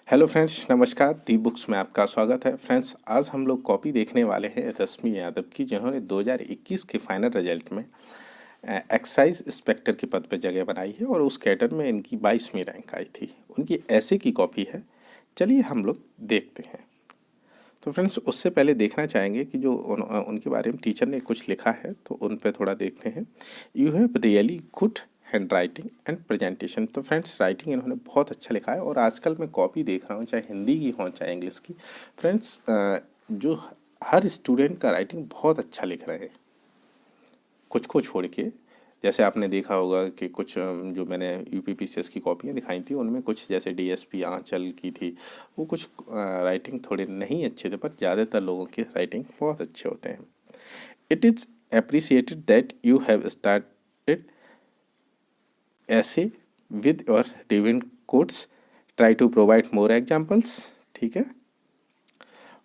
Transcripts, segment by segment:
Hello friends, नमस्कार। दी books में आपका स्वागत है। फ्रेंड्स, आज हम लोग कॉपी देखने वाले हैं रश्मि यादव की, जिन्होंने 2021 के फाइनल रिजल्ट में एक्साइज इंस्पेक्टर के पद पर जगह बनाई है और उस कैडर में इनकी 22वीं रैंक आई थी। उनकी ऐसे की कॉपी है। चलिए हम लोग देखते हैं। तो फ्रेंड्स, उससे पहले देखना चाहेंगे कि जो उनके बारे में टीचर ने कुछ लिखा है, तो उन पे थोड़ा देखते हैं। You have really good hand writing and presentation. तो फ्रेंड्स, राइटिंग इन्होंने बहुत अच्छा लिखा है और आजकल मैं कॉपी देख रहा हूँ, चाहे हिंदी की हो चाहे इंग्लिश की। फ्रेंड्स, जो हर स्टूडेंट का राइटिंग बहुत अच्छा लिख रहे हैं, कुछ को छोड़ के। जैसे आपने देखा होगा कि कुछ जो मैंने यूपीपीसीएस की कॉपियाँ दिखाई थी, उनमें कुछ जैसे डीएसपी आंचल की थी, वो कुछ राइटिंग थोड़े नहीं अच्छे थे, पर ज़्यादातर लोगों की राइटिंग बहुत अच्छे होते हैं। It is appreciated that you have started ऐसे with your divine quotes, try to provide more examples. ठीक है।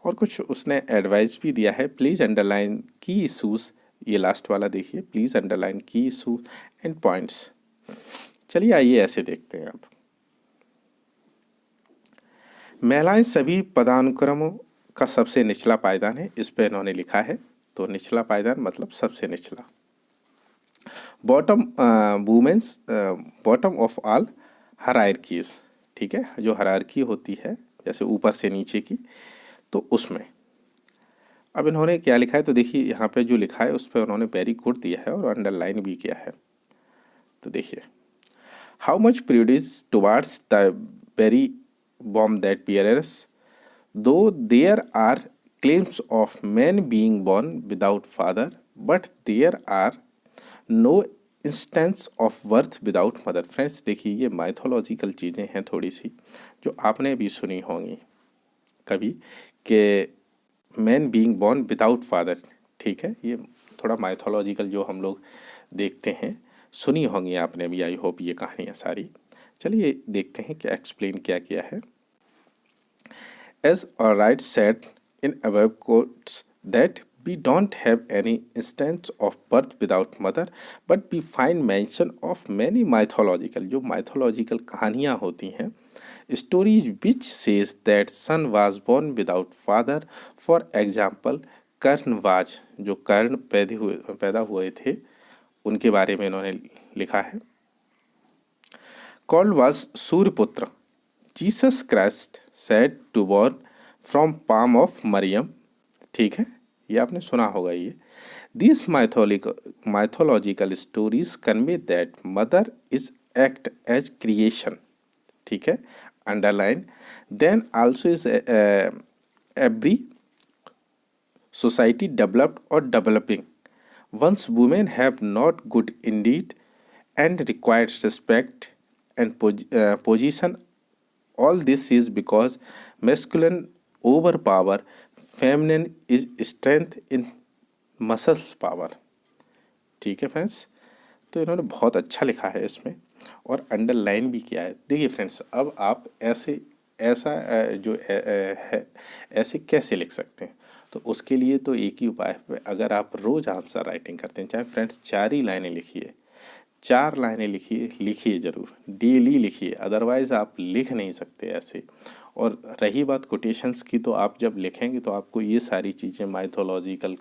और कुछ उसने एडवाइस भी दिया है। प्लीज़ अंडरलाइन की इशूज़, ये लास्ट वाला देखिए, please underline key issue and points. चलिए आइए ऐसे देखते हैं अब। महिलाएं सभी पदानुक्रमों का सबसे निचला पायदान है, इस पे इन्होंने लिखा है। तो निचला पायदान मतलब सबसे निचला। Bottom women's bottom of all hierarchies. ठीक है, जो हायरार्की होती है जैसे ऊपर से नीचे की, तो उसमें अब इन्होंने क्या लिखा है, तो देखिए यहाँ पे जो लिखा है उस पर उन्होंने वेरी गुड दिया है और अंडरलाइन भी किया है। तो देखिए, how much prejudice towards the very womb that bearers, though there are claims of men being born without father, but there are no instance of birth without mother। Friends, देखिए ये माइथोलॉजिकल चीज़ें हैं थोड़ी सी, जो आपने भी सुनी होंगी कभी, कि man being born without father. ठीक है, ये थोड़ा माइथोलॉजिकल जो हम लोग देखते हैं, सुनी होंगी आपने भी, आई होप, ये कहानियाँ सारी। चलिए देखते हैं क्या एक्सप्लेन क्या किया है। As Wright said in above quotes that we don't have any instance of birth without mother, but we find mention of many mythological, जो mythological कहानियाँ होती हैं, stories which says that son was born without father। For example, कर्णवाज, जो कर्ण पैदा हुए थे, उनके बारे में इन्होंने लिखा है। Called was Suryaputra, Jesus Christ said to born from palm of Mariam. ठीक है, ये आपने सुना होगा। ये this mythological stories convey that mother is act as creation. ठीक है, underline. Then also is every society developed or developing। Once women have not good indeed and required respect and position, all this is because masculine overpower feminine is strength in muscles power। ठीक है friends, तो इन्होंने बहुत अच्छा लिखा है इसमें और अंडरलाइन भी किया है। देखिए फ्रेंड्स, अब आप ऐसे ऐसा है, ऐसे कैसे लिख सकते हैं, तो उसके लिए तो एक ही उपाय है। अगर आप रोज़ आंसर राइटिंग करते हैं, चाहे फ्रेंड्स 4 ही लाइनें लिखिए, 4 लाइनें लिखिए ज़रूर, डेली लिखिए, अदरवाइज़ आप लिख नहीं सकते ऐसे। और रही बात कोटेशंस की, तो आप जब लिखेंगे तो आपको ये सारी चीज़ें माइथोलॉजिकल,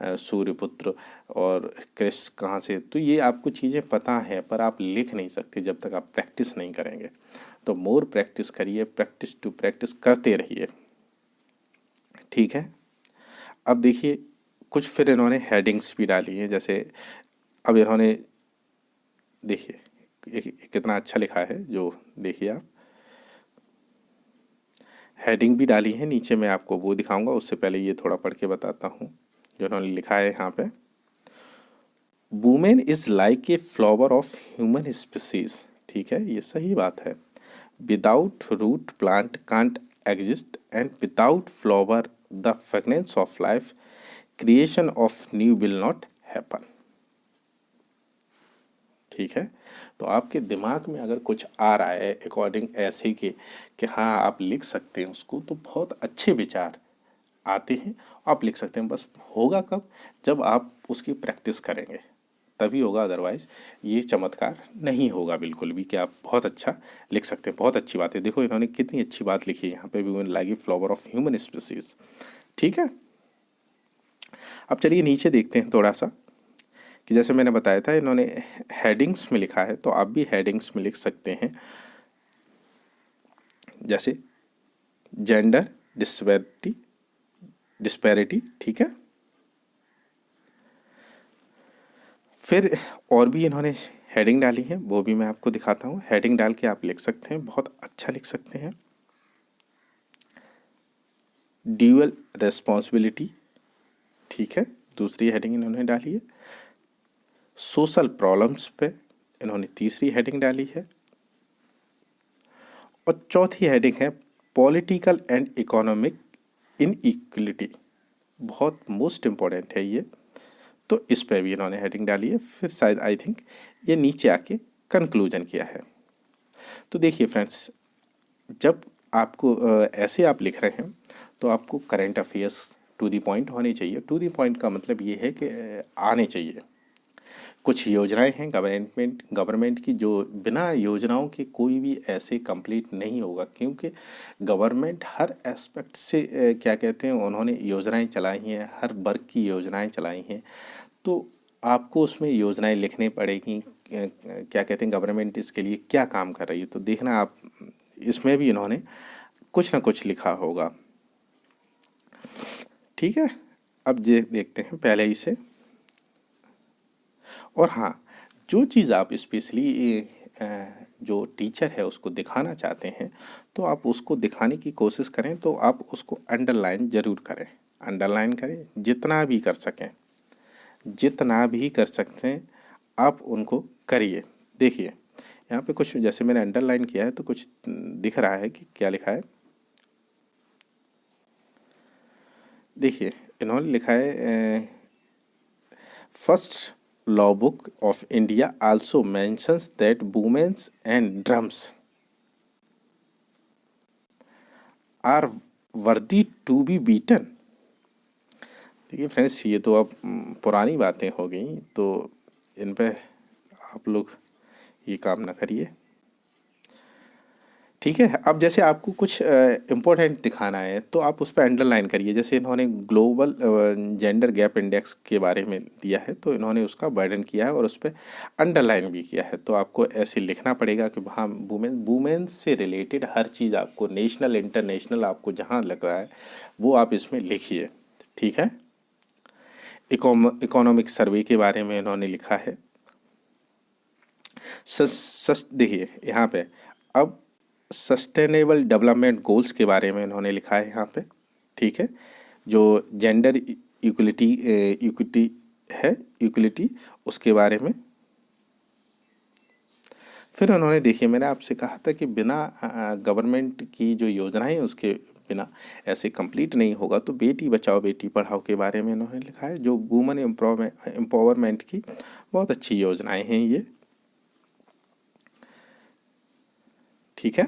सूर्यपुत्र और कृष्ण कहाँ से, तो ये आपको चीज़ें पता है, पर आप लिख नहीं सकते जब तक आप प्रैक्टिस नहीं करेंगे। तो मोर प्रैक्टिस करिए, प्रैक्टिस टू प्रैक्टिस करते रहिए। ठीक है, अब देखिए कुछ फिर इन्होंने हेडिंग्स भी डाली हैं। जैसे अब इन्होंने देखिए कितना अच्छा लिखा है, जो देखिए आप हेडिंग भी डाली है नीचे, मैं आपको वो दिखाऊंगा। उससे पहले ये थोड़ा पढ़ के बताता हूँ जो उन्होंने लिखा है यहाँ पे। Women is like a flower of human species. ठीक है, ये सही बात है। Without root plant can't exist and without flower the fragrance of life creation of new will not happen. ठीक है, तो आपके दिमाग में अगर कुछ आ रहा है अकॉर्डिंग ऐसे कि हाँ आप लिख सकते हैं उसको, तो बहुत अच्छे विचार आते हैं, आप लिख सकते हैं। बस होगा कब, जब आप उसकी प्रैक्टिस करेंगे। तभी होगा, अदरवाइज ये चमत्कार नहीं होगा बिल्कुल भी कि आप बहुत अच्छा लिख सकते हैं। बहुत अच्छी बात है, देखो इन्होंने कितनी अच्छी बात लिखी है यहाँ पे, women like a flower of human species. ठीक है, अब चलिए नीचे देखते हैं थोड़ा सा कि जैसे मैंने बताया था इन्होंने हेडिंग्स में लिखा है, तो आप भी हेडिंग्स में लिख सकते हैं, जैसे जेंडर डिस्पैरिटी। ठीक है, फिर और भी इन्होंने हेडिंग डाली है, वो भी मैं आपको दिखाता हूँ। हेडिंग डाल के आप लिख सकते हैं, बहुत अच्छा लिख सकते हैं। ड्यूअल रेस्पॉन्सिबिलिटी, ठीक है, दूसरी हेडिंग इन्होंने डाली है। सोशल प्रॉब्लम्स पे इन्होंने तीसरी हेडिंग डाली है। और चौथी हेडिंग है पॉलिटिकल एंड इकोनॉमिक इनइक्वलिटी, बहुत मोस्ट इम्पॉर्टेंट है ये, तो इस पे भी इन्होंने हेडिंग डाली है। फिर शायद आई थिंक ये नीचे आके कंक्लूजन किया है। तो देखिए फ्रेंड्स, जब आपको ऐसे आप लिख रहे हैं तो आपको current affairs to the point होने चाहिए। टू दी पॉइंट का मतलब ये है कि आने चाहिए। कुछ योजनाएं हैं गवर्नमेंट की, जो बिना योजनाओं के कोई भी ऐसे कंप्लीट नहीं होगा, क्योंकि गवर्नमेंट हर एस्पेक्ट से क्या कहते हैं, उन्होंने योजनाएं चलाई हैं, हर वर्ग की योजनाएं चलाई हैं। तो आपको उसमें योजनाएं लिखनी पड़ेगी, क्या कहते हैं गवर्नमेंट इसके लिए क्या काम कर रही है, तो देखना आप इसमें भी इन्होंने कुछ ना कुछ लिखा होगा। ठीक है, अब देखते हैं पहले ही से। और हाँ, जो चीज़ आप स्पेशली जो टीचर है उसको दिखाना चाहते हैं, तो आप उसको दिखाने की कोशिश करें, तो आप उसको अंडरलाइन ज़रूर करें। अंडरलाइन करें जितना भी कर सकें, जितना भी कर सकते हैं आप उनको करिए। देखिए यहाँ पे कुछ जैसे मैंने अंडरलाइन किया है तो कुछ दिख रहा है कि क्या लिखा है। देखिए इन्होंने लिखा है first law book of India also mentions that women's and drums are worthy to be beaten. देखिए फ्रेंड्स, ये तो अब पुरानी बातें हो गई, तो इन पे आप लोग ये काम ना करिए। ठीक है, अब जैसे आपको कुछ इम्पोर्टेंट दिखाना है तो आप उस पर अंडरलाइन करिए। जैसे इन्होंने ग्लोबल जेंडर गैप इंडेक्स के बारे में दिया है, तो इन्होंने उसका वर्णन किया है और उस पर अंडरलाइन भी किया है। तो आपको ऐसे लिखना पड़ेगा कि हाँ, वुमेन से रिलेटेड हर चीज़ आपको नेशनल इंटरनेशनल आपको जहाँ लग रहा है वो आप इसमें लिखिए। ठीक है, इकोनॉमिक सर्वे के बारे में इन्होंने लिखा है। देखिए यहाँ पे अब सस्टेनेबल डेवलपमेंट गोल्स के बारे में इन्होंने लिखा है यहाँ पे। ठीक है, जो जेंडर इक्विटी है, इक्वलिटी, उसके बारे में। फिर उन्होंने, देखिए मैंने आपसे कहा था कि बिना गवर्नमेंट की जो योजनाएं उसके बिना ऐसे कंप्लीट नहीं होगा, तो बेटी बचाओ बेटी पढ़ाओ के बारे में इन्होंने लिखा है, जो वुमेन एम्पावरमेंट की बहुत अच्छी योजनाएं हैं ये। ठीक है,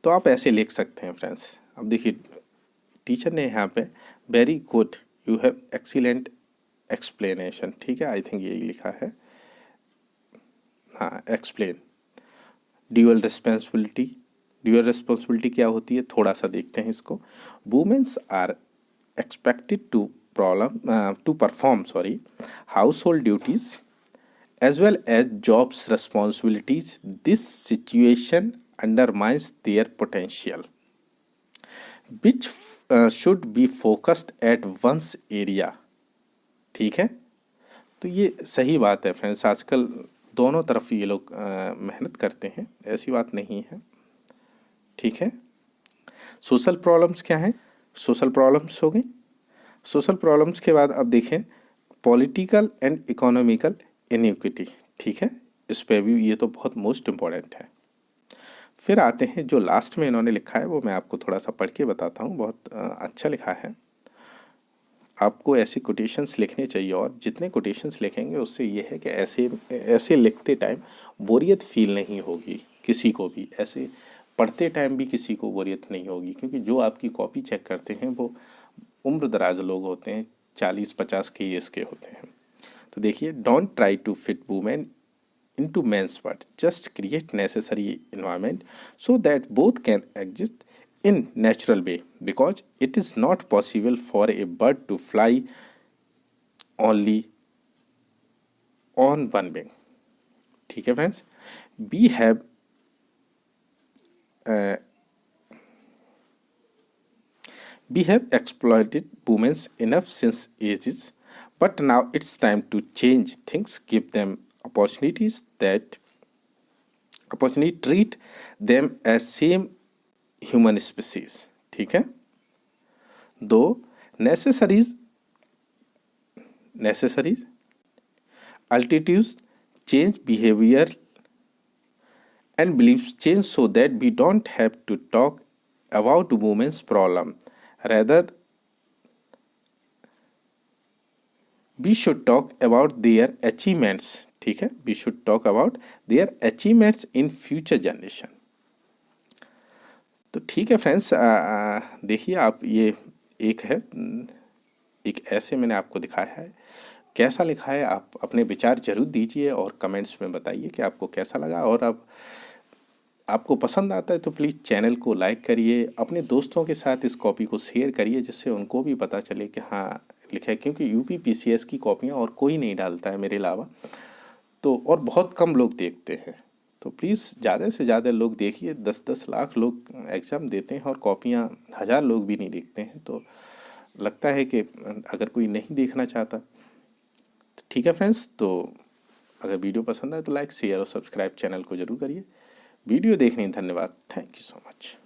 तो आप ऐसे लिख सकते हैं फ्रेंड्स। अब देखिए टीचर ने यहाँ पे very good, you have excellent explanation, ठीक है, आई थिंक यही लिखा है, हाँ, एक्सप्लेन। ड्यूअल रिस्पॉन्सिबिलिटी क्या होती है, थोड़ा सा देखते हैं इसको। Women's are expected to perform household duties as well as jobs responsibilities. This situation undermines their potential, which should be focused at one's area. ठीक है, तो ये सही बात है फ्रेंड्स, आजकल दोनों तरफ ये लोग मेहनत करते हैं, ऐसी बात नहीं है। ठीक है, सोशल प्रॉब्लम्स क्या हैं, सोशल प्रॉब्लम्स हो गई। सोशल प्रॉब्लम्स के बाद अब देखें पॉलिटिकल एंड इकोनॉमिकल इनइक्विटी। ठीक है, इस पे भी ये तो बहुत मोस्ट इम्पॉर्टेंट है। फिर आते हैं जो लास्ट में इन्होंने लिखा है, वो मैं आपको थोड़ा सा पढ़ के बताता हूँ, बहुत अच्छा लिखा है। आपको ऐसे कोटेशंस लिखने चाहिए, और जितने कोटेशंस लिखेंगे उससे ये है कि ऐसे लिखते टाइम बोरियत फील नहीं होगी किसी को भी, ऐसे पढ़ते टाइम भी किसी को बोरियत नहीं होगी, क्योंकि जो आपकी कॉपी चेक करते हैं वो उम्र दराज लोग होते हैं, 40-50 के एज के होते हैं। तो देखिए, don't try to fit women into men's world, just create necessary environment so that both can exist in natural way, because it is not possible for a bird to fly only on one wing. ठीक है friends, we have uh, we have exploited women enough since ages, but now it's time to change things, give them opportunities, that opportunity, treat them as same human species. ठीक है, दो necessaries altitudes change behavior and beliefs change, so that we don't have to talk about women's problem, rather we should talk about their achievements. ठीक है, we should talk about their achievements in future generation. तो ठीक है friends, देखिए आप, ये एक है, एक ऐसे मैंने आपको दिखाया है। कैसा लिखा है आप अपने विचार जरूर दीजिए और कमेंट्स में बताइए कि आपको कैसा लगा। और अब आपको पसंद आता है तो प्लीज़ चैनल को लाइक करिए, अपने दोस्तों के साथ इस कॉपी को शेयर करिए, जिससे उनको भी पता चले कि हाँ लिखा है। क्योंकि यूपी पीसीएस की कॉपियाँ और कोई नहीं डालता है मेरे अलावा, तो और बहुत कम लोग देखते हैं। तो प्लीज़ ज़्यादा से ज़्यादा लोग देखिए, 10-10 लाख लोग एग्ज़ाम देते हैं और कॉपियाँ 1000 लोग भी नहीं देखते हैं। तो लगता है कि अगर कोई नहीं देखना चाहता तो ठीक है फ्रेंड्स। तो अगर वीडियो पसंद आए तो लाइक शेयर और सब्सक्राइब चैनल को ज़रूर करिए। वीडियो देखने धन्यवाद। Thank you so much.